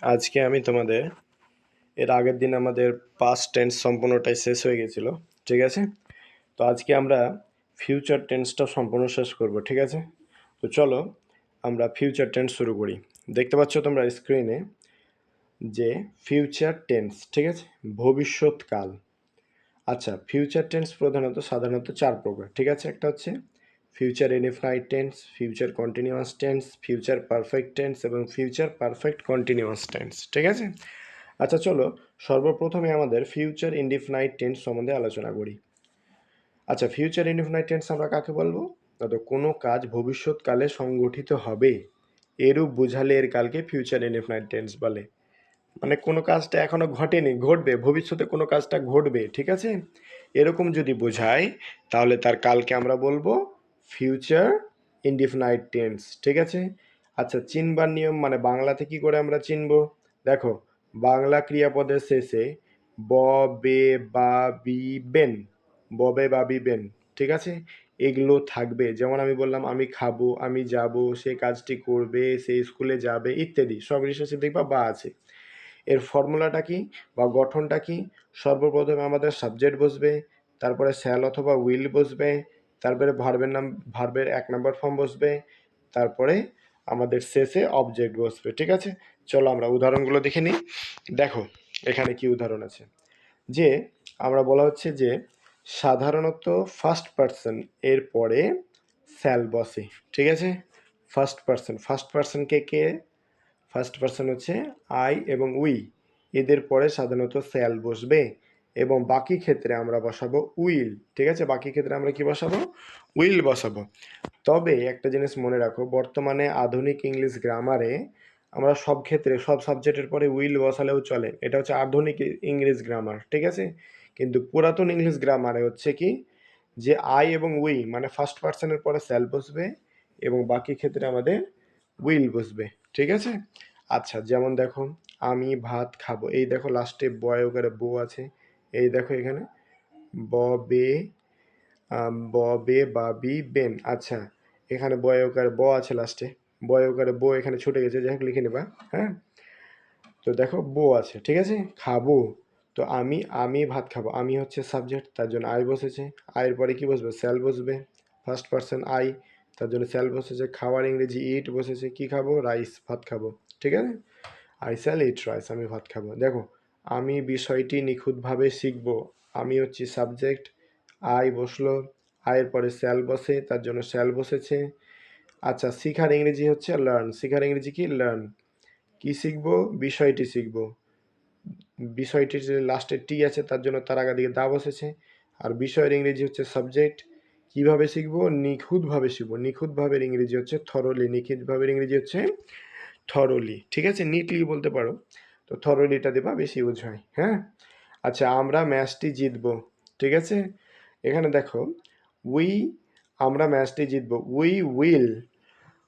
আজকে আমি তোমাদের এর আগের দিন আমাদের পাস্ট টেন্স সম্পূর্ণটাই শেষ হয়ে গেছিল, ঠিক আছে? তো আজকে আমরা ফিউচার টেন্সটা সম্পূর্ণ শেষ করব, ঠিক আছে? তো চলো আমরা ফিউচার টেন্স শুরু করি। দেখতে পাচ্ছ তোমরা স্ক্রিনে যে ফিউচার টেন্স, ঠিক আছে, ভবিষ্যৎকাল। আচ্ছা, ফিউচার টেন্স সাধারণত চার প্রকার, ঠিক আছে? একটা হচ্ছে future indefinite tense, future continuous tense, future perfect tense এবং ফিউচার পারফেক্ট কন্টিনিউয়াস টেন্স, ঠিক আছে? আচ্ছা চলো সর্বপ্রথমে আমাদের ফিউচার ইনডিফিনাইট টেন্স সম্বন্ধে আলোচনা করি। আচ্ছা, ফিউচার ইনডিফিনাইট টেন্স আমরা কাকে বলবো? তো কোনো কাজ ভবিষ্যৎকালে সংগঠিত হবে এরূপ বোঝালে এর কালকে ফিউচার ইনডিফিনাইট টেন্স বলে। মানে কোনো কাজটা এখনো ঘটেনি, ঘটবে, ভবিষ্যতে কোনো কাজটা ঘটবে, ঠিক আছে? এরকম যদি বোঝায় তাহলে তার কালকে আমরা বলবো ফিউচার ইনডিফিনাইট টেন্স, ঠিক আছে? আচ্ছা, চিনবার নিয়ম মানে বাংলাতে কি করে আমরা চিনবো? দেখো, বাংলা ক্রিয়াপদের শেষে ব, বে, বা, বি, বেন, ববে, বাবি, বেন, ঠিক আছে? এগুলো থাকবে। যেমন আমি বললাম আমি খাবো, আমি যাব, সে কাজটি করবে, সে স্কুলে যাবে, ইত্যাদি সব শেষে দেখবা বা আছে। এর ফর্মুলাটা কি বা গঠনটা কি? সর্বপ্রথমে আমাদের সাবজেক্ট বসবে, তারপরে শ্যাল অথবা উইল বসবে, তারপরে ভার্বের ১ নম্বর ফর্ম বসবে, তারপরে আমাদের শেষে অবজেক্ট বসবে, ঠিক আছে? চলো আমরা উদাহরণগুলো দেখে নিই। দেখো এখানে কি উদাহরণ আছে, যে আমরা বলা হচ্ছে যে সাধারণত ফার্স্ট পার্সন এর পরে শ্যাল বসে, ঠিক আছে? ফার্স্ট পার্সন কে? ফার্স্ট পার্সন হচ্ছে আই এবং উই, এদের পরে সাধারণত শ্যাল বসবে এবং বাকি ক্ষেত্রে আমরা বসাবো উইল, ঠিক আছে? বাকি ক্ষেত্রে আমরা কি বসাবো? উইল বসাবো। তবে একটা জিনিস মনে রাখো, বর্তমানে আধুনিক ইংলিশ গ্রামারে আমরা সব ক্ষেত্রে সব সাবজেক্টের পরে উইল বসালেও চলে, এটা হচ্ছে আধুনিক ইংলিশ গ্রামার, ঠিক আছে? কিন্তু পুরাতন ইংলিশ গ্রামারে হচ্ছে কি, যে আই এবং উই মানে ফার্স্ট পার্সনের পরে শ্যাল বসবে এবং বাকি ক্ষেত্রে আমাদের উইল বসবে, ঠিক আছে? আচ্ছা, যেমন দেখো আমি ভাত খাবো, এই দেখো লাস্টে বয় ওকারে বউ আছে, এই দেখো এখানে ব, বে, ব, বে, বাবি, বেন। আচ্ছা, এখানে বয় ওকারে ব আছে লাস্টে, বয় ওকারে বউ এখানে ছুটে গেছে, যাই হোক লিখে নেবা, হ্যাঁ? তো দেখো বউ আছে, ঠিক আছে? খাবো, তো আমি ভাত খাবো, আমি হচ্ছে সাবজেক্ট, তার জন্য আই বসেছে। আয়ের পরে কি বসবে? শ্যাল বসবে। ফার্স্ট পার্সন আই, তার জন্য শ্যাল বসেছে। খাওয়ার ইংরেজি ইট বসেছে, কি খাবো? রাইস, ভাত খাবো, ঠিক আছে? আই শ্যাল ইট রাইস, আমি ভাত খাবো। দেখো, আমি বিষয়টি নিখুঁতভাবে শিখব, আমি হচ্ছি সাবজেক্ট, আই বসলো, আয়ের পরে শ্যাল বসে, তার জন্য শ্যাল বসেছে। আচ্ছা, শিখার ইংরেজি হচ্ছে লার্ন, শিখার ইংরেজি কি? লার্ন। কি শিখবো? বিষয়টি শিখবো। বিষয়টির যে লাস্টে টি আছে তার জন্য তার আগে দিকে দা বসেছে। আর বিষয়ের ইংরেজি হচ্ছে সাবজেক্ট। কিভাবে শিখবো? নিখুঁতভাবে শিখবো। নিখুঁতভাবের ইংরেজি হচ্ছে থরলি, নিখুঁতভাবের ইংরেজি হচ্ছে থরলি, ঠিক আছে? নিটলি বলতে পারো, তো থরলিটা দেবা, বেশি ইউজ হয়, হ্যাঁ? আচ্ছা, আমরা ম্যাচটি জিতবো, ঠিক আছে? এখানে দেখো উই, আমরা ম্যাচটি জিতবো, we will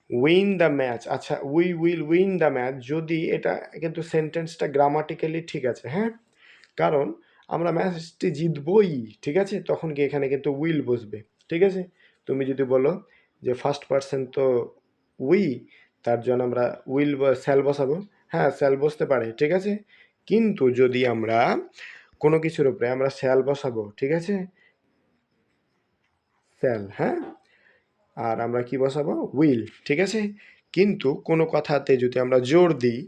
win the match. আচ্ছা, we will win the match, যদি এটা কিন্তু সেন্টেন্সটা গ্রামাটিক্যালি ঠিক আছে, হ্যাঁ? কারণ আমরা ম্যাচটি জিতবই, ঠিক আছে? তখন কি এখানে কিন্তু উইল বসবে, ঠিক আছে? তুমি যদি বলো যে ফার্স্ট পার্সন তো উই, তার জন্য আমরা উইল স্যাল বসাবো, হ্যাঁ স্যাল বসতে পারে, ঠিক আছে? কিন্তু যদি আমরা কোনো কিছুর উপরে আমরা স্যাল বসাবো, ঠিক আছে? স্যাল, হ্যাঁ? আর আমরা কি বসাবো? উইল, ঠিক আছে? কিন্তু কোনো কথাতে যদি আমরা জোর দিই,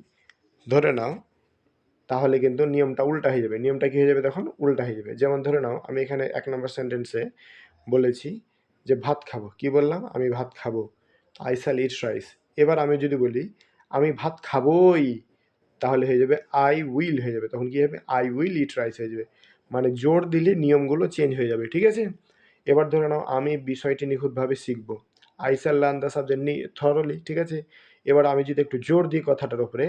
ধরে নাও, তাহলে কিন্তু নিয়মটা উল্টা হয়ে যাবে। নিয়মটা কি হয়ে যাবে তখন? উল্টা হয়ে যাবে। যেমন ধরে নাও আমি এখানে ১ নম্বর সেন্টেন্সে বলেছি যে ভাত খাবো। কি বললাম? আমি ভাত খাবো। I shall eat rice. এবার আমি যদি বলি আমি ভাত খাবোই, তাহলে হয়ে যাবে I will হয়ে যাবে। তখন কি হবে? I will eat rice হয়ে যাবে। মানে জোর দিলে নিয়মগুলো চেঞ্জ হয়ে যাবে, ঠিক আছে? এবার ধরে নাও আমি বিষয়টি নিখুঁতভাবে শিখবো। I shall learn the subject thoroughly, ঠিক আছে? এবার আমি যদি একটু জোর দিই কথাটার উপরে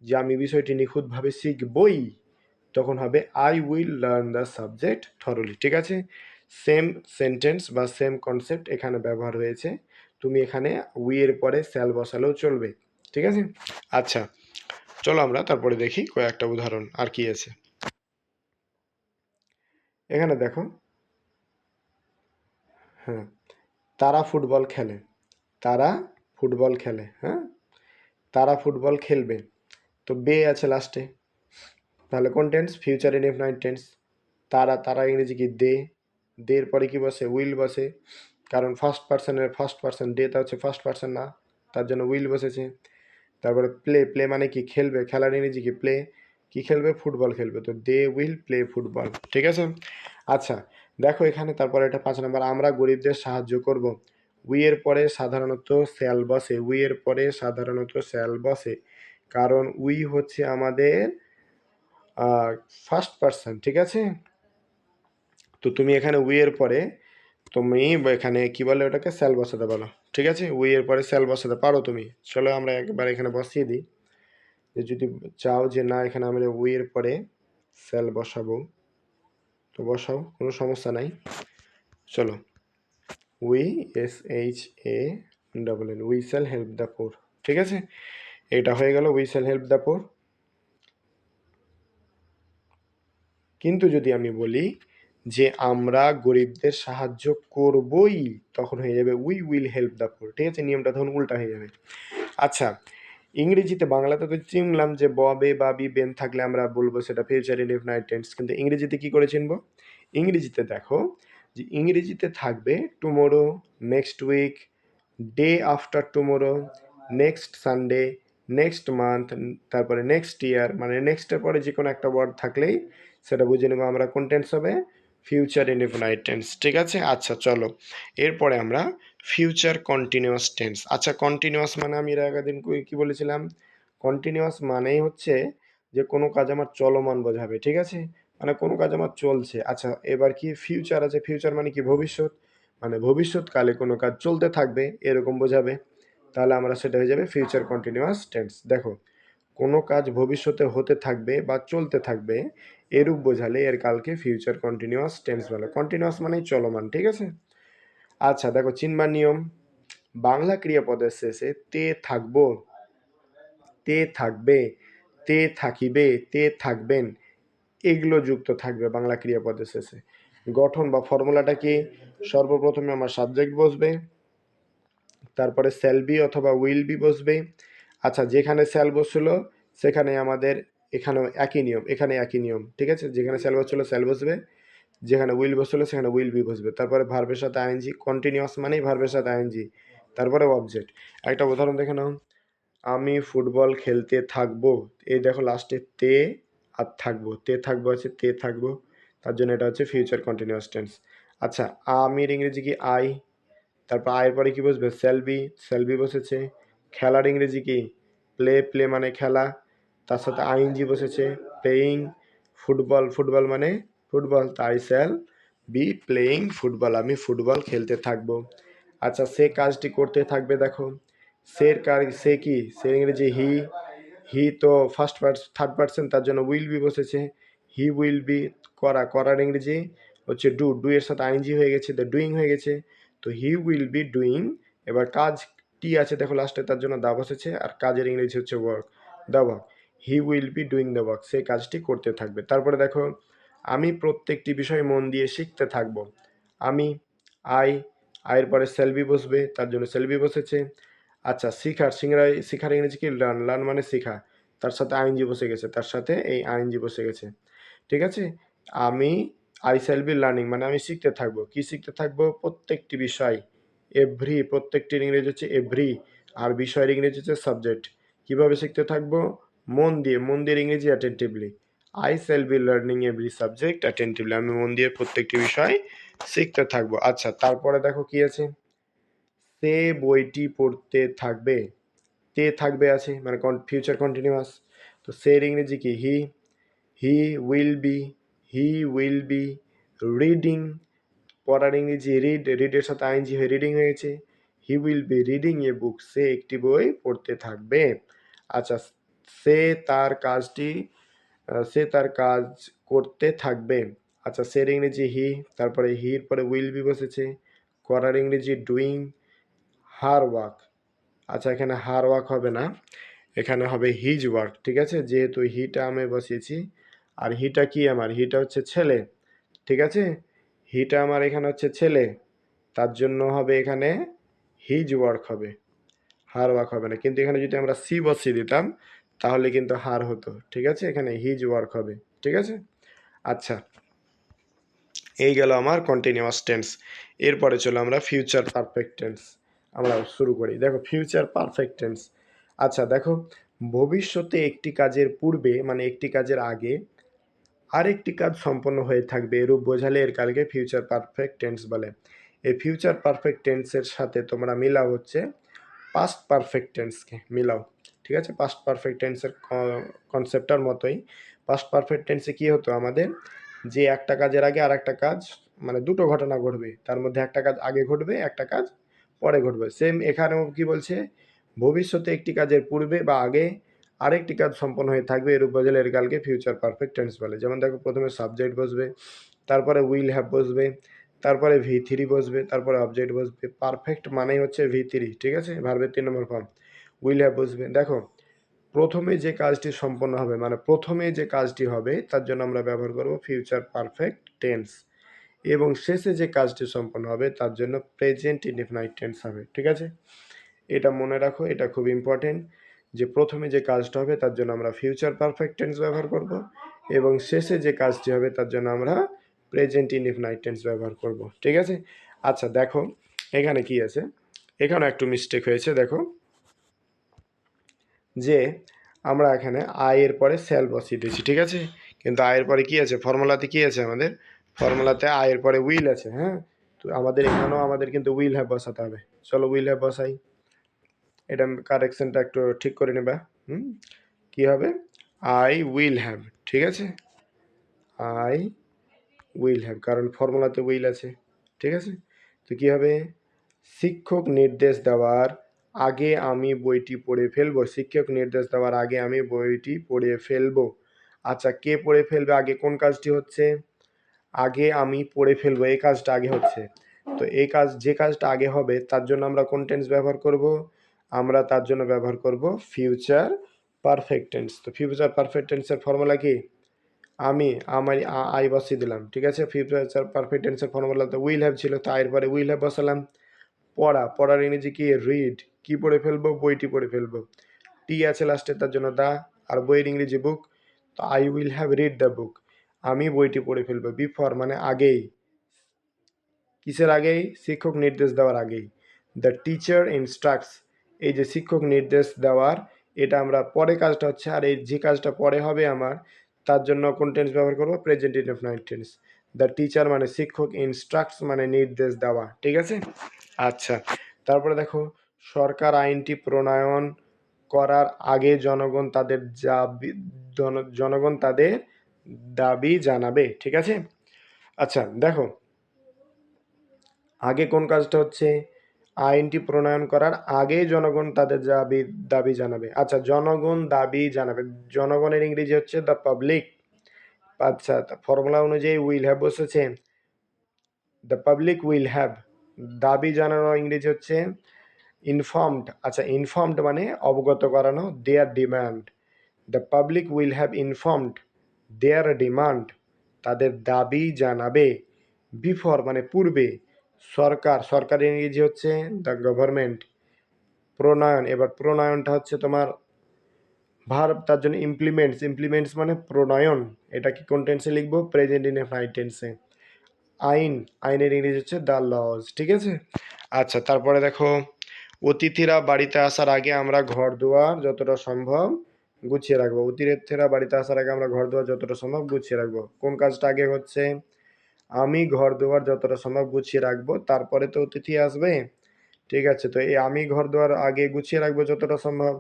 যে আমি বিষয়টি নিখুঁতভাবে শিখবই, তখন হবে I will learn the subject thoroughly, ঠিক আছে? সেম সেন্টেন্স বা সেম কনসেপ্ট এখানে ব্যবহার হয়েছে। তুমি এখানে উই এর পরে শ্যাল বসালেও চলবে, ঠিক আছে? আচ্ছা, চলো আমরা তারপরে দেখি কয়েকটা উদাহরণ আর কি আছে। এখানে দেখো, হ্যাঁ, তারা ফুটবল খেলে, তারা ফুটবল খেলে, হ্যাঁ? তারা ফুটবল খেলবে, তো বে আছে লাস্টে, তাহলে কোন টেন্স? Future indefinite tense. তারা, তারা ইংরেজি কি? দে। দের পরে কি বসে? উইল বসে, কারণ ফার্স্ট পার্সন, ডেটা হচ্ছে ফার্স্ট পার্সন না, তার জন্য উইল বসেছে। তারপরে প্লে, প্লে মানে কি? খেলবে, খেলার ইংরেজি কি? প্লে। কি খেলবে? ফুটবল খেলবে, তো দে উইল প্লে ফুটবল, ঠিক আছে। আচ্ছা দেখো এখানে তারপরে এটা 5 নম্বর, আমরা গরিবদের সাহায্য করব। উই এর পরে সাধারণত শ্যাল বসে, উই এর পরে সাধারণত শ্যাল বসে, কারণ উই হচ্ছে আমাদের ফার্স্ট পার্সন, ঠিক আছে। তো তুমি এখানে উই এর পরে তুমি এখানে কি বলে ওটাকে? স্যাল বসাতে পারো, ঠিক আছে। উই এর পরে স্যাল বসাতে পারো তুমি। চলো আমরা একবার এখানে বসিয়ে দিই, যে যদি চাও যে না এখানে আমরা উই এর পরে স্যাল বসাবো, তো বসাও, কোনো সমস্যা নাই। চলো, we, SHALL, we shall help the poor, ঠিক আছে। এটা হয়ে গেল we shall help the poor. কিন্তু যদি আমি বলি যে আমরা গরিবদের সাহায্য করবই, তখন হয়ে যাবে we will help the poor, ঠিক আছে। নিয়মটা তখন উল্টা হয়ে যাবে। আচ্ছা, ইংরেজিতে, বাংলাতে তো চিনলাম যে ববে বা বি বেন থাকলে আমরা বলবো সেটা ফিউচার ইনডেফিনাইট টেন্স, কিন্তু ইংরেজিতে কি করে চিনবো? ইংরেজিতে দেখো, যে ইংরেজিতে থাকবে tomorrow, next week, day after tomorrow, next Sunday, next month, তারপরে নেক্সট ইয়ার, মানে নেক্সটের পরে যে কোনো একটা ওয়ার্ড থাকলেই সেটা বুঝে নেবো আমরা কোন টেন্স হবে? ফিউচার ইনডেফিনাইট টেন্স, ঠিক আছে। আচ্ছা চলো, এরপরে আমরা ফিউচার কন্টিনিউয়াস টেন্স। আচ্ছা, কন্টিনিউয়াস মানে আমি এর আগের দিন কি বলেছিলাম? কন্টিনিউয়াস মানেই হচ্ছে যে কোনো কাজ আমার চলমান বোঝাবে, ঠিক আছে, মানে কোনো কাজ আমার চলছে। আচ্ছা এবার কি ফিউচার আছে, ফিউচার মানে কি? ভবিষ্যৎ, মানে ভবিষ্যৎকালে কোনো কাজ চলতে থাকবে এরকম বোঝাবে, তাহলে আমরা সেটা হয়ে যাবে ফিউচার কন্টিনিউয়াস টেন্স। দেখো, কোনো কাজ ভবিষ্যতে হতে থাকবে বা চলতে থাকবে এরূপ বোঝালে এর কালকে ফিউচার কন্টিনিউয়াস টেন্স বলে। কন্টিনিউয়াস মানেই চলমান, ঠিক আছে। আচ্ছা দেখো, চিনবার নিয়ম, বাংলা ক্রিয়াপদের শেষে তে থাকবো, তে থাকবে, তে থাকিবে, তে থাকবেন, এগুলো যুক্ত থাকবে বাংলা ক্রিয়াপদের শেষে। গঠন বা ফর্মুলাটা কি? সর্বপ্রথমে আমার সাবজেক্ট বসবে, তারপরে শ্যাল বি অথবা উইল বি বসবে। আচ্ছা, যেখানে শ্যাল বসছিল সেখানে আমাদের এখানেও একই নিয়ম, এখানে একই নিয়ম, ঠিক আছে। যেখানে শ্যাল বসছিল শ্যাল বসবে, যেখানে উইল বসছিল সেখানে উইল বি বসবে, তারপরে ভার্বের সাথে আইএনজি, কন্টিনিউয়াস মানেই ভার্বের সাথে আইএনজি, তারপরে অবজেক্ট। একটা উদাহরণ দেখে নাও, আমি ফুটবল খেলতে থাকবো, এই দেখো লাস্টে তে আর থাকবো, তে থাকবো আছে, তে থাকবো, তার জন্য এটা হচ্ছে ফিউচার কন্টিনিউয়াস টেন্স। আচ্ছা, আমির ইংরেজি কি? আই, তারপর আয়ের পরে কি বসবে? সেলবি, সেলবি বসেছে। খেলার ইংরেজি কি? প্লে, প্লে মানে খেলা, তার সাথে আইএনজি বসেছে, প্লেয়িং। ফুটবল, ফুটবল মানে ফুটবল, তাই শ্যাল বি প্লেয়িং ফুটবল, আমি ফুটবল খেলতে থাকবো। আচ্ছা, সে কাজটি করতে থাকবে, দেখো সের কাজ, সে কি? সে ইংরেজি হি, হি তো থার্ড পার্সন, তার জন্য উইল বি বসেছে, হি উইল বি। করা, করার ইংরেজি হচ্ছে ডু, ডু এর সাথে আইএনজি হয়ে গেছে, দ্য ডুইং হয়ে গেছে, তো হি উইল বি ডুইং। এবার কাজ টি আছে দেখো লাস্টে, তার জন্য দা বসেছে, আর কাজের ইংরেজি হচ্ছে work, the work, he will be doing the work, সে কাজটি করতে থাকবে। তারপরে দেখো, আমি প্রত্যেকটি বিষয় মন দিয়ে শিখতে থাকবো, আমি, আই, আয়ের পরে সেলবি বসবে, তার জন্য সেলবি বসেছে। আচ্ছা, শিখার ইংরেজি কি? লার্ন, লার্ন মানে শেখা, তার সাথে আইএনজি বসে গেছে, তার সাথে এই আইএনজি বসে গেছে, ঠিক আছে। আমি, আই শ্যাল বি লার্নিং মানে আমি শিখতে থাকবো, কি শিখতে থাকবো? প্রত্যেকটি বিষয়, এভরি, প্রত্যেকটির ইংরেজি হচ্ছে এভরি, আর বিষয়ের ইংরেজি হচ্ছে সাবজেক্ট। কিভাবে শিখতে থাকবো? মন দিয়ে, মন দিয়ে ইংরেজি attentively, I shall be learning every subject attentively, আমি মন দিয়ে প্রত্যেকটি বিষয় শিখতে থাকবো। আচ্ছা, তারপরে দেখো কি আছে, সে বইটি পড়তে থাকবে, তে থাকবে আছে মানে ফিউচার কন্টিনিউয়াস, তো সের ইংরেজি কি? হি will B, he will be reading. পড়ার ইংরেজি রিড, রিডের সাথে আইএনজি হয়ে রিডিং হয়েছে, হি উইল বি রিডিং এ বুক, সে একটি বই পড়তে থাকবে। আচ্ছা, সে তার কাজটি, সে তার কাজ করতে থাকবে। আচ্ছা, সের ইংরেজি হি, তারপরে হির পরে উইল বি বসেছে, করার ইংরেজি ডুইং, হার ওয়ার্ক। আচ্ছা, এখানে হার ওয়ার্ক হবে না, এখানে হবে হিজ ওয়ার্ক, ঠিক আছে, যেহেতু হিটা আমি বসিয়েছি, আর হিটা কি আমার? হিটা হচ্ছে ছেলে, ঠিক আছে, হিটা আমার এখানে হচ্ছে ছেলে, তার জন্য হবে এখানে হিজ ওয়ার্ক হবে, হার ওয়ার্ক হবে না। কিন্তু এখানে যদি আমরা সি বসিয়ে দিতাম তাহলে কিন্তু হার হতো, ঠিক আছে, এখানে হিজ ওয়ার্ক হবে, ঠিক আছে। আচ্ছা, এই গেল আমার কন্টিনিউয়াস টেন্স। এরপরে চলো আমরা ফিউচার পারফেক্ট টেন্স আমরা শুরু করি। দেখো ফিউচার পারফেক্ট টেন্স, আচ্ছা দেখো, ভবিষ্যতে একটি কাজের পূর্বে মানে একটি কাজের আগে আরেকটি কাজ সম্পন্ন হয়ে থাকবে এরূপ বোঝালে এর কালকে ফিউচার পারফেক্ট টেন্স বলে। এই ফিউচার পারফেক্ট টেন্সের সাথে তোমরা মিলাও হচ্ছে পাস্ট পারফেক্ট টেন্সকে মিলাও, ঠিক আছে। পাস্ট পারফেক্ট টেন্সের কনসেপ্টটার মতোই পাস্ট পারফেক্ট টেন্সে কী হতো আমাদের, যে একটা কাজের আগে আর একটা কাজ মানে দুটো ঘটনা ঘটবে, তার মধ্যে একটা কাজ আগে ঘটবে একটা কাজ পরে ঘটবে। সেম এখানেও কি বলছে, ভবিষ্যতে একটি কাজের পূর্বে বা আগে আরেকটি কাজ সম্পন্ন হয়ে থাকবে এরূপ বোঝালে এর কালকে ফিউচার পারফেক্ট টেন্স বলে। যেমন দেখো প্রথমে সাবজেক্ট বসবে, তারপরে উইল হ্যাভ বসবে, তারপরে V3 বসবে, তারপরে অবজেক্ট বসবে। পারফেক্ট মানেই হচ্ছে V3, ঠিক আছে, ভার্বের 3 নম্বর ফর্ম। উইল হ্যাভ বসবে। দেখো প্রথমে যে কাজটি সম্পন্ন হবে মানে প্রথমে যে কাজটি হবে তার জন্য আমরা ব্যবহার করব ফিউচার পারফেক্ট টেন্স, এবং শেষে যে কাজটি সম্পন্ন হবে তার জন্য প্রেজেন্ট ইনডেফিনাইট টেন্স হবে, ঠিক আছে। এটা মনে রাখো, এটা খুব ইম্পর্টেন্ট, যে প্রথমে যে কাজটা হবে তার জন্য আমরা ফিউচার পারফেক্ট টেন্স ব্যবহার করব, এবং শেষে যে কাজটি হবে তার জন্য আমরা প্রেজেন্ট ইনডেফিনাইট টেন্স ব্যবহার করব, ঠিক আছে। আচ্ছা দেখো এখানে কি আছে, এখানে একটু মিস্টেক হয়েছে। দেখো যে আমরা এখানে আয়ের পরে স্যাল বসিয়ে দিয়েছি, ঠিক আছে, কিন্তু আয়ের পরে কি আছে, ফর্মুলাতে কি আছে আমাদের, ফর্মুলাতে আয়ের পরে উইল আছে, হ্যাঁ। তো আমাদের এখানেও আমাদের কিন্তু উইল হ্যাভ বসাতে হবে। চলো উইল হ্যাভ বসাই, এটা কারেকশনটা একটু ঠিক করে নেবা। হুম, কি হবে, আই উইল হ্যাভ, ঠিক আছে, আই উইল হ্যাভ, কারণ ফর্মুলাতে উইল আছে, ঠিক আছে। তো কী হবে, শিক্ষক নির্দেশ দেওয়ার আগে আমি বইটি পড়ে ফেলবো, শিক্ষক নির্দেশ দেওয়ার আগে আমি বইটি পড়ে ফেলবো। আচ্ছা কে পড়ে ফেলবে, আগে কোন কাজটি হচ্ছে, আগে আমি পড়ে ফেলবো, এই কাজটা আগে হচ্ছে। তো এই কাজ যে কাজটা আগে হবে তার জন্য আমরা কোন টেন্স ব্যবহার করব, আমরা তার জন্য ব্যবহার করব ফিউচার পারফেক্ট টেন্স। তো ফিউচার পারফেক্ট টেন্সের ফর্মুলা কি, আমি আমার আই বসিয়ে দিলাম, ঠিক আছে। ফিউচার পারফেক্ট টেন্সের ফর্মুলা তো উইল হ্যাভ ছিল, তো আয়ের পরে উইল হ্যাভ বসালাম। পড়া, পড়ার ইংরেজি কি, রিড, কি পড়ে ফেলবো, বইটি পড়ে ফেলবো। টি আছে লাস্টে তার জন্য দা, আর বইয়ের ইংরেজি বুক, তো I will have read the book, আমি বইটি পড়ে ফেলবো। বিফোর মানে আগেই, কিসের আগেই, শিক্ষক নির্দেশ দেওয়ার আগেই। দ্য টিচার ইনস্ট্রাক্টস, এই যে শিক্ষক নির্দেশ দেওয়ার, এটা আমরা পরে কাজটা হচ্ছে, আর এই যে কাজটা পরে হবে আমার তার জন্য কোন টেন্স ব্যবহার করবো, present indefinite tense. The teacher মানে শিক্ষক, ইনস্ট্রাক্টস মানে নির্দেশ দেওয়া, ঠিক আছে। আচ্ছা তারপরে দেখো, সরকার আইনটি প্রণয়ন করার আগে জনগণ তাদের জনগণ তাদের দাবি জানাবে, ঠিক আছে। আচ্ছা দেখো আগে কোন কাজটা হচ্ছে, আইনটি প্রণয়ন করার আগে জনগণ তাদের দাবি দাবি জানাবে। আচ্ছা জনগণ দাবি জানাবে, জনগণের ইংরেজি হচ্ছে দ্য পাবলিক। আচ্ছা ফর্মুলা অনুযায়ী উইল হ্যাভ বসেছে, দ্য পাবলিক উইল হ্যাভ, দাবি জানানো ইংরেজি হচ্ছে ইনফর্মড। আচ্ছা ইনফর্মড মানে অবগত করানো, their demand, the public will have informed their demand, তাদের দাবি জানাবে। বিফোর মানে পূর্বে, সরকার, সরকারের ইংরেজি হচ্ছে দ্য গভর্নমেন্ট। প্রণয়ন, এবার প্রণয়নটা হচ্ছে তোমার ভার্ব, তার জন্য ইমপ্লিমেন্টস, ইমপ্লিমেন্টস মানে প্রণয়ন, এটা কি কোন টেন্সে লিখবো, প্রেজেন্ট ইনডেফিনাইট টেন্সে। আইন, আইনের ইংরেজি হচ্ছে দ্য লজ, ঠিক আছে। আচ্ছা তারপরে দেখো, অতিথিরা বাড়িতে আসার আগে আমরা ঘর দুয়ার যতটা সম্ভব গুছিয়ে রাখবো, অতিথিরা বাড়িতে আসার আগে আমরা ঘর দুয়ার যতটা সম্ভব গুছিয়ে রাখবো। কোন কাজটা আগে হচ্ছে, আমি ঘর দুয়ার যতটা সম্ভব গুছিয়ে রাখবো, তারপরে তো অতিথি আসবে, ঠিক আছে। তো এই আমি ঘর দুয়ার আগে গুছিয়ে রাখবো যতটা সম্ভব,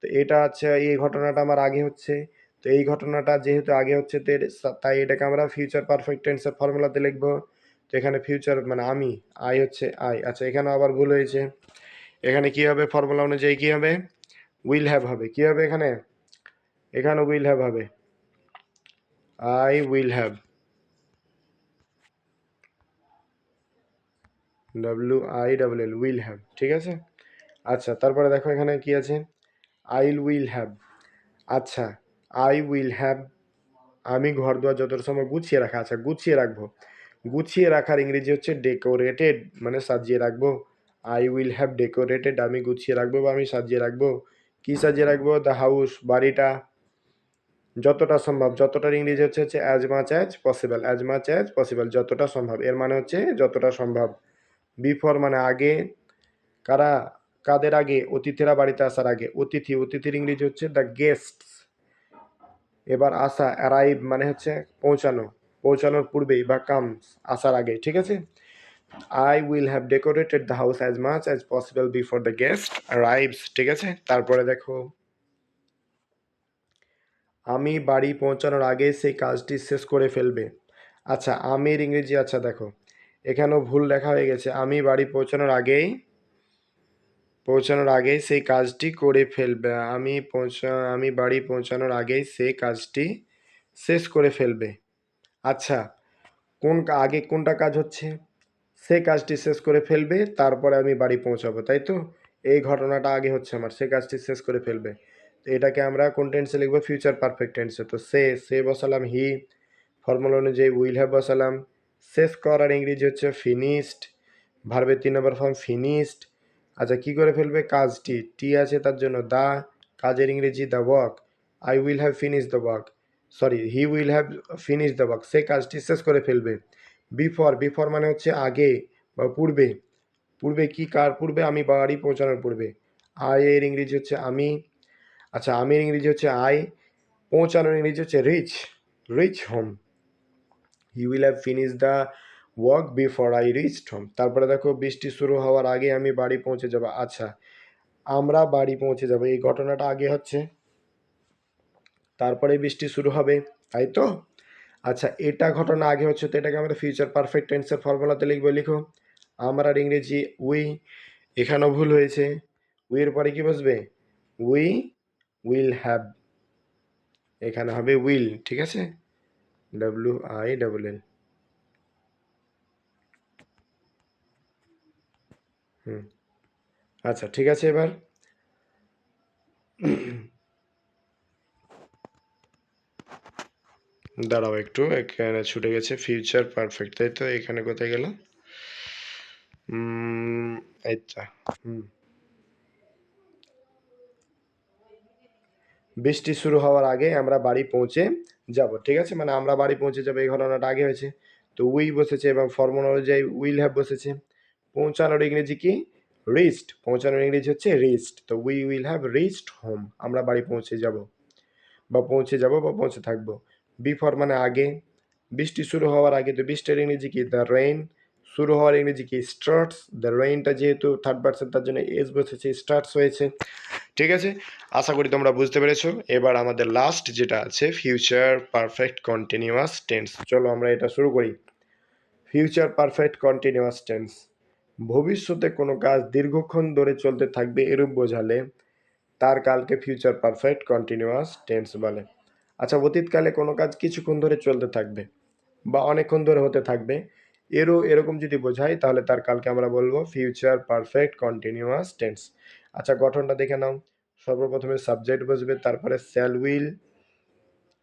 তো এটা আছে এই ঘটনাটা আমার আগে হচ্ছে, তো এই ঘটনাটা যেহেতু আগে হচ্ছে তাই এটাকে আমরা ফিউচার পারফেক্ট টেন্সের ফর্মুলাতে লিখবো। তো এখানে ফিউচার মানে আমি, আই হচ্ছে আই। আচ্ছা এখানে আবার ভুল হয়েছে, এখানে কি হবে, ফর্মুলা অনুযায়ী কি হবে, উইল হ্যাভ হবে, কি হবে এখানে, এখানে উইল হ্যাভ হবে, I will have, WILL will have, ঠিক আছে। আচ্ছা তারপরে দেখো এখানে কি আছে, আইল উইল হ্যাভ। আচ্ছা আই উইল হ্যাভ, আমি ঘর দুয়ার যতটা সময় গুছিয়ে রাখা, আচ্ছা গুছিয়ে রাখবো, গুছিয়ে রাখার ইংরেজি হচ্ছে ডেকোরেটেড মানে সাজিয়ে রাখবো। আই উইল হ্যাভ ডেকোরেটেড, আমি গুছিয়ে রাখবো বা আমি সাজিয়ে রাখবো কি সাজিয়ে রাখবো? দ্য হাউস, বাড়িটা। যতটা সম্ভব, যতটার ইংরেজি হচ্ছে as much as possible, as much as possible, যতটা সম্ভব, এর মানে হচ্ছে যতটা সম্ভব। বিফোর মানে আগে, কারা, কাদের আগে? অতিথিরা বাড়িতে আসার আগে। অতিথি, অতিথির ইংরেজি হচ্ছে দ্য গেস্টস। এবার আসা, অ্যারাইভ মানে হচ্ছে পৌঁছানো, পৌঁছানোর পূর্বেই বা কামস, আসার আগে, ঠিক আছে। I will have decorated the house as much as possible before the guest arrives, ঠিক আছে। তারপরে দেখো, আমি বাড়ি পৌঁছানোর আগে সেই কাজটি শেষ করে ফেলবে। আচ্ছা, আমির ইংরেজি, আচ্ছা দেখো এখানেও ভুল লেখা হয়ে গেছে। আমি বাড়ি পৌঁছানোর আগেই সেই কাজটি করে ফেলবে। আমি বাড়ি পৌঁছানোর আগেই সেই কাজটি শেষ করে ফেলবে। আচ্ছা, আগে কোনটা কাজ হচ্ছে? সে কাজটি শেষ করে ফেলবে, তারপরে আমি বাড়ি পৌঁছাবো, তাই তো? এই ঘটনাটা আগে হচ্ছে আমার, সে কাজটি শেষ করে ফেলবে। তো এটাকে আমরা কোন টেন্সে লিখবো? ফিউচার পারফেক্ট টেন্সে। তো সে বসালাম হি, ফর্মুলা অনুযায়ী উইল হ্যাভ বসালাম। শেষ করার ইংরেজি হচ্ছে ফিনিশড, ভার্বের 3 নম্বর ফর্ম ফিনিশড। আচ্ছা, কি করে ফেলবে? কাজটি, টি আছে তার জন্য দা, কাজের ইংরেজি the work. I will have finish the work, sorry he will have finish the work, সে কাজটি শেষ করে ফেলবে। বিফোর, বিফোর মানে হচ্ছে আগে বা পূর্বে। পূর্বে কি, কার পূর্বে? আমি বাড়ি পৌঁছানোর পূর্বে। আই এর ইংরেজি হচ্ছে আমি। আচ্ছা, আমির ইংরেজি হচ্ছে আই, পৌঁছানোর ইংরেজি হচ্ছে reach, reach home. He will have finish the work before I reached home. তারপরে দেখো, বৃষ্টি শুরু হওয়ার আগে আমি বাড়ি পৌঁছে যাব। আচ্ছা, আমরা বাড়ি পৌঁছে যাব, এই ঘটনাটা আগে হচ্ছে, তারপরে বৃষ্টি শুরু হবে, তাই তো? আচ্ছা, এটা ঘটনা আগে হচ্ছে, তো এটাকে আমরা ফিউচার পারফেক্ট টেন্সের ফর্মুলাতে লিখবো। লিখো, আমরার ইংরেজি উই, এখানেও ভুল হয়েছে। উইয়ের পরে কি বসবে? উই উইল হ্যাভ, এখানে হবে উইল, ঠিক আছে, WILL। হুম, আচ্ছা ঠিক আছে। এবার দাঁড়াও একটু, এখানে ছুটে গেছে ফিউচার পারফেক্ট, তাই তো? এখানে কোথায় গেল? আচ্ছা, হুম, বৃষ্টি শুরু হওয়ার আগে আমরা বাড়ি পৌঁছে যাব, ঠিক আছে, মানে আমরা বাড়ি পৌঁছে যাবো, এই ঘটনাটা আগে হয়েছে। তো উই বসেছে এবং ফর্মুলা অনুযায়ী উইল হ্যাভ বসেছে। পৌঁছানোর ইংরেজি কি? রিচড, পৌঁছানোর ইংরেজি হচ্ছে রিচড। তো we will have reached home, আমরা বাড়ি পৌঁছে যাব বা পৌঁছে থাকবো। বিফোর মানে আগে, বৃষ্টি শুরু হওয়ার আগে, তো বৃষ্টির ইংরেজি কি? The rain. শুরু হওয়ার ইংরেজি কি? স্টার্টস। দ্য রেইনটা যেহেতু থার্ড পার্সন, তার জন্য এস বসেছে, স্টার্টস হয়েছে, ঠিক আছে। আশা করি তোমরা বুঝতে পেরেছো। এবার আমাদের লাস্ট যেটা আছে, ফিউচার পারফেক্ট কন্টিনিউয়াস টেন্স। চলো আমরা এটা শুরু করি। ফিউচার পারফেক্ট কন্টিনিউয়াস টেন্স, ভবিষ্যতে কোনো কাজ দীর্ঘক্ষণ ধরে চলতে থাকবে এরূপ বোঝালে তার কালকে ফিউচার পারফেক্ট কন্টিনিউয়াস টেন্স বলে। আচ্ছা, অতীতকালে কোনো কাজ কিছুক্ষণ ধরে চলতে থাকবে বা অনেকক্ষণ ধরে হতে থাকবে, এরকম যদি বোঝাই, তাহলে তার কালকে আমরা বলবো ফিউচার পারফেক্ট কন্টিনিউয়াস টেন্স। আচ্ছা, গঠনটা দেখে নাও। সর্বপ্রথমে সাবজেক্ট বসবে, তারপরে শ্যাল উইল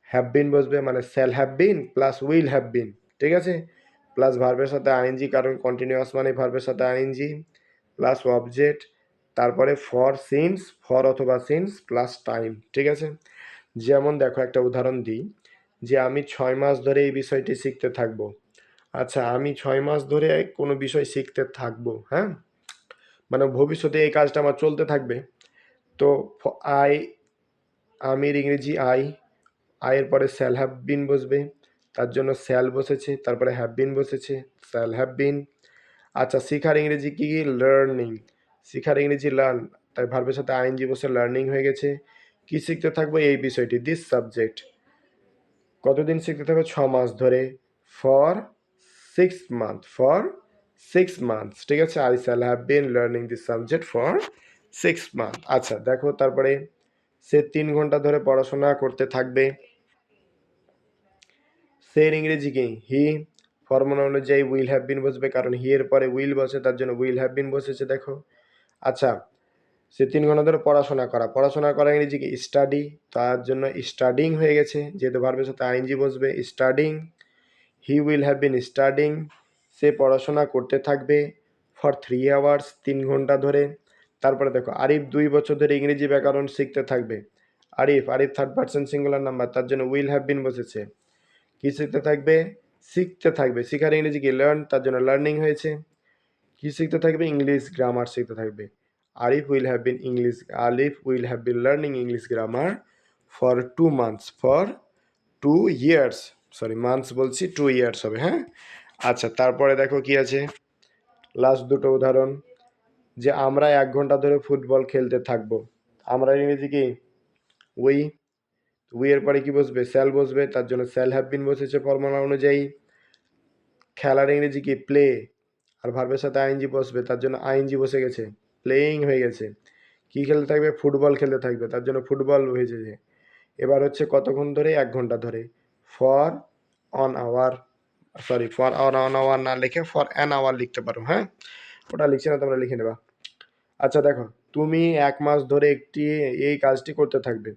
হ্যাভ বিন বসবে, মানে shall have been plus will have বিন, ঠিক আছে, প্লাস ভার্বের সাথে আইএনজি, কারণ কন্টিনিউয়াস মানে ভার্বের সাথে আইএনজি, প্লাস অবজেক্ট, তারপরে ফর সিন্স, ফর অথবা সিন্স প্লাস টাইম, ঠিক আছে। যেমন দেখো, একটা উদাহরণ দিই, যে আমি 6 মাস ধরে এই বিষয়টি শিখতে থাকবো। আচ্ছা, আমি 6 মাস ধরে কোনো বিষয় শিখতে থাকবো, হ্যাঁ, মানে ভবিষ্যতে এই কাজটা আমার চলতে থাকবে। তো আই, আমির ইংরেজি আই, আয়ের পরে শ্যাল হ্যাভ বিন বসবে, তার জন্য শ্যাল বসেছে, তারপরে হ্যাভ বিন বসেছে, শ্যাল হ্যাভ বিন। আচ্ছা, শিখার ইংরেজি কি? লার্নিং। শিখার ইংরেজি লার্ন, তাই ভার্বের সাথে আইএনজি বসে লার্নিং হয়ে গেছে। কি শিখতে থাকবো? এই বিষয়টি, দিস সাবজেক্ট। কতদিন শিখতে থাকবে? 6 মাস ধরে। ফর 6 মান্থ, ফর 6 মান্থস, ঠিক আছে। I shall have been learning this subject for 6 month. আচ্ছা দেখো, তারপরে সে 3 ঘন্টা ধরে পড়াশোনা করতে থাকবে। সের ইংরেজি কি? হি। ফর্মুলা অনুযায়ী উইল হ্যাভ বিন বসবে, কারণ হি এর পরে উইল বসে, তার জন্য উইল হ্যাভ বিন বসেছে, দেখো। আচ্ছা, সে 3 ঘন্টা ধরে পড়াশোনা করা ইংরেজি কি? স্টাডি, তার জন্য স্টাডিং হয়ে গেছে, যেহেতু ভার্বের সাথে আইএনজি বসবে, studying. He will have been studying, সে পড়াশোনা করতে থাকবে ফর 3 আওয়ার্স, 3 ঘন্টা ধরে, তারপরে দেখো আরিফ 2 বছর ধরে ইংরেজি ব্যাকরণ শিখতে থাকবে। Arif Arif third person singular number, তার জন্য উইল হ্যাভ বিন বসেছে। কি শিখতে থাকবে? শিখতে থাকবে। শিখার ইংরেজি কি? লার্ন, তার জন্য লার্নিং হয়েছে। কি শিখতে থাকবে? ইংলিশ গ্রামার শিখতে থাকবে। Arif will have been learning English grammar for 2 months, for 2 years, sorry months বলছি, 2 years হবে, হ্যাঁ। আচ্ছা, তারপরে দেখো কি আছে, লাস্ট দুটো উদাহরণ, যে আমরা 1 ঘন্টা ধরে ফুটবল খেলতে থাকবো। আমরা ইংরেজি কি? উই। উই এর পরে কি বসবে? শ্যাল বসবে, তার জন্য শ্যাল হ্যাভ বিন বসেছে ফর্মুলা অনুযায়ী। খেলার ইংরেজি কি? প্লে, আর ভার্বের সাথে আইএনজি বসবে, তার জন্য আইএনজি বসে গেছে, প্লেয়িং হয়ে গেছে। কি খেলতে থাকবে? ফুটবল খেলতে থাকবে, তার জন্য ফুটবল হয়েছে। এবার হচ্ছে কতক্ষণ ধরে? 1 ঘন্টা ধরে। For an hour, sorry for an hour না লিখে ফর অ্যান আওয়ার লিখতে পারো, হ্যাঁ। ওটা লিখছি না, তোমরা লিখে নেবা। আচ্ছা দেখো, তুমি 1 মাস ধরে এই কাজটি করতে থাকবে।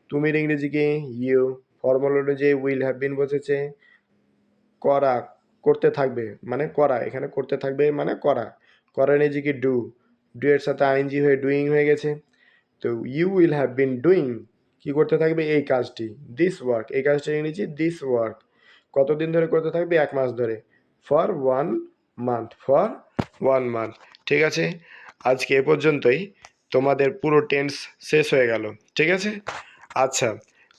তুমির ইংরেজি কি? ইউ। ফর্মুলা অনুযায়ী উইল হ্যাভ বিন বসেছে। করা, করতে থাকবে মানে করা, এখানে করতে থাকবে মানে করা। করার ইংরেজি কি? ডু। ডু এর সাথে আইএনজি হয়ে ডুইং হয়ে গেছে। তো you will have been doing, কি করতে থাকবে? এই কাজটি, দিস ওয়ার্ক, এই কাজটির ইংরেজি দিস ওয়ার্ক। কতদিন ধরে করতে থাকবে? 1 মাস ধরে। For 1 month, for 1 month। ঠিক আছে, আজকে এ পর্যন্তই। তোমাদের পুরো টেন্স শেষ হয়ে গেল, ঠিক আছে। আচ্ছা,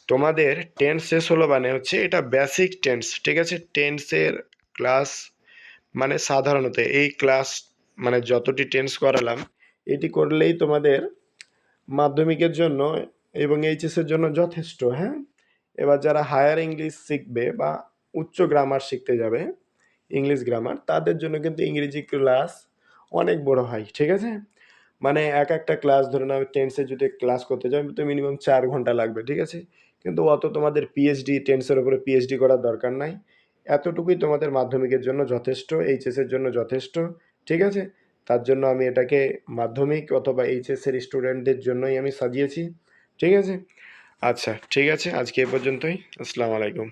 তোমাদের টেন্স শেষ হলো মানে হচ্ছে এটা বেসিক টেন্স, ঠিক আছে। টেন্সের ক্লাস মানে সাধারণত এই ক্লাস মানে যতটি টেন্স করালাম, এটি করলেই তোমাদের মাধ্যমিকের জন্য এবং এইচএসের জন্য যথেষ্ট, হ্যাঁ। এবার যারা হায়ার ইংলিশ শিখবে বা উচ্চ গ্রামার শিখতে যাবে, ইংলিশ গ্রামার, তাদের জন্য কিন্তু ইংরেজি ক্লাস অনেক বড় হয়, ঠিক আছে। মানে একটা ক্লাস ধরে নাও, টেন্সে যদি ক্লাস করতে যাও তো মিনিমাম 4 ঘন্টা লাগবে, ঠিক আছে। কিন্তু অত তোমাদের পিএইচডি, টেন্সের উপরে পিএইচডি করার দরকার নাই। এতটুকুই তোমাদের মাধ্যমিকের জন্য যথেষ্ট, এইচএসের জন্য যথেষ্ট, ঠিক আছে। তার জন্য আমি এটাকে মাধ্যমিক অথবা এইচএসের স্টুডেন্টদের জন্যই আমি সাজিয়েছি, ঠিক আছে। আচ্ছা ঠিক আছে, আজকে এ পর্যন্তই। আসসালামু আলাইকুম।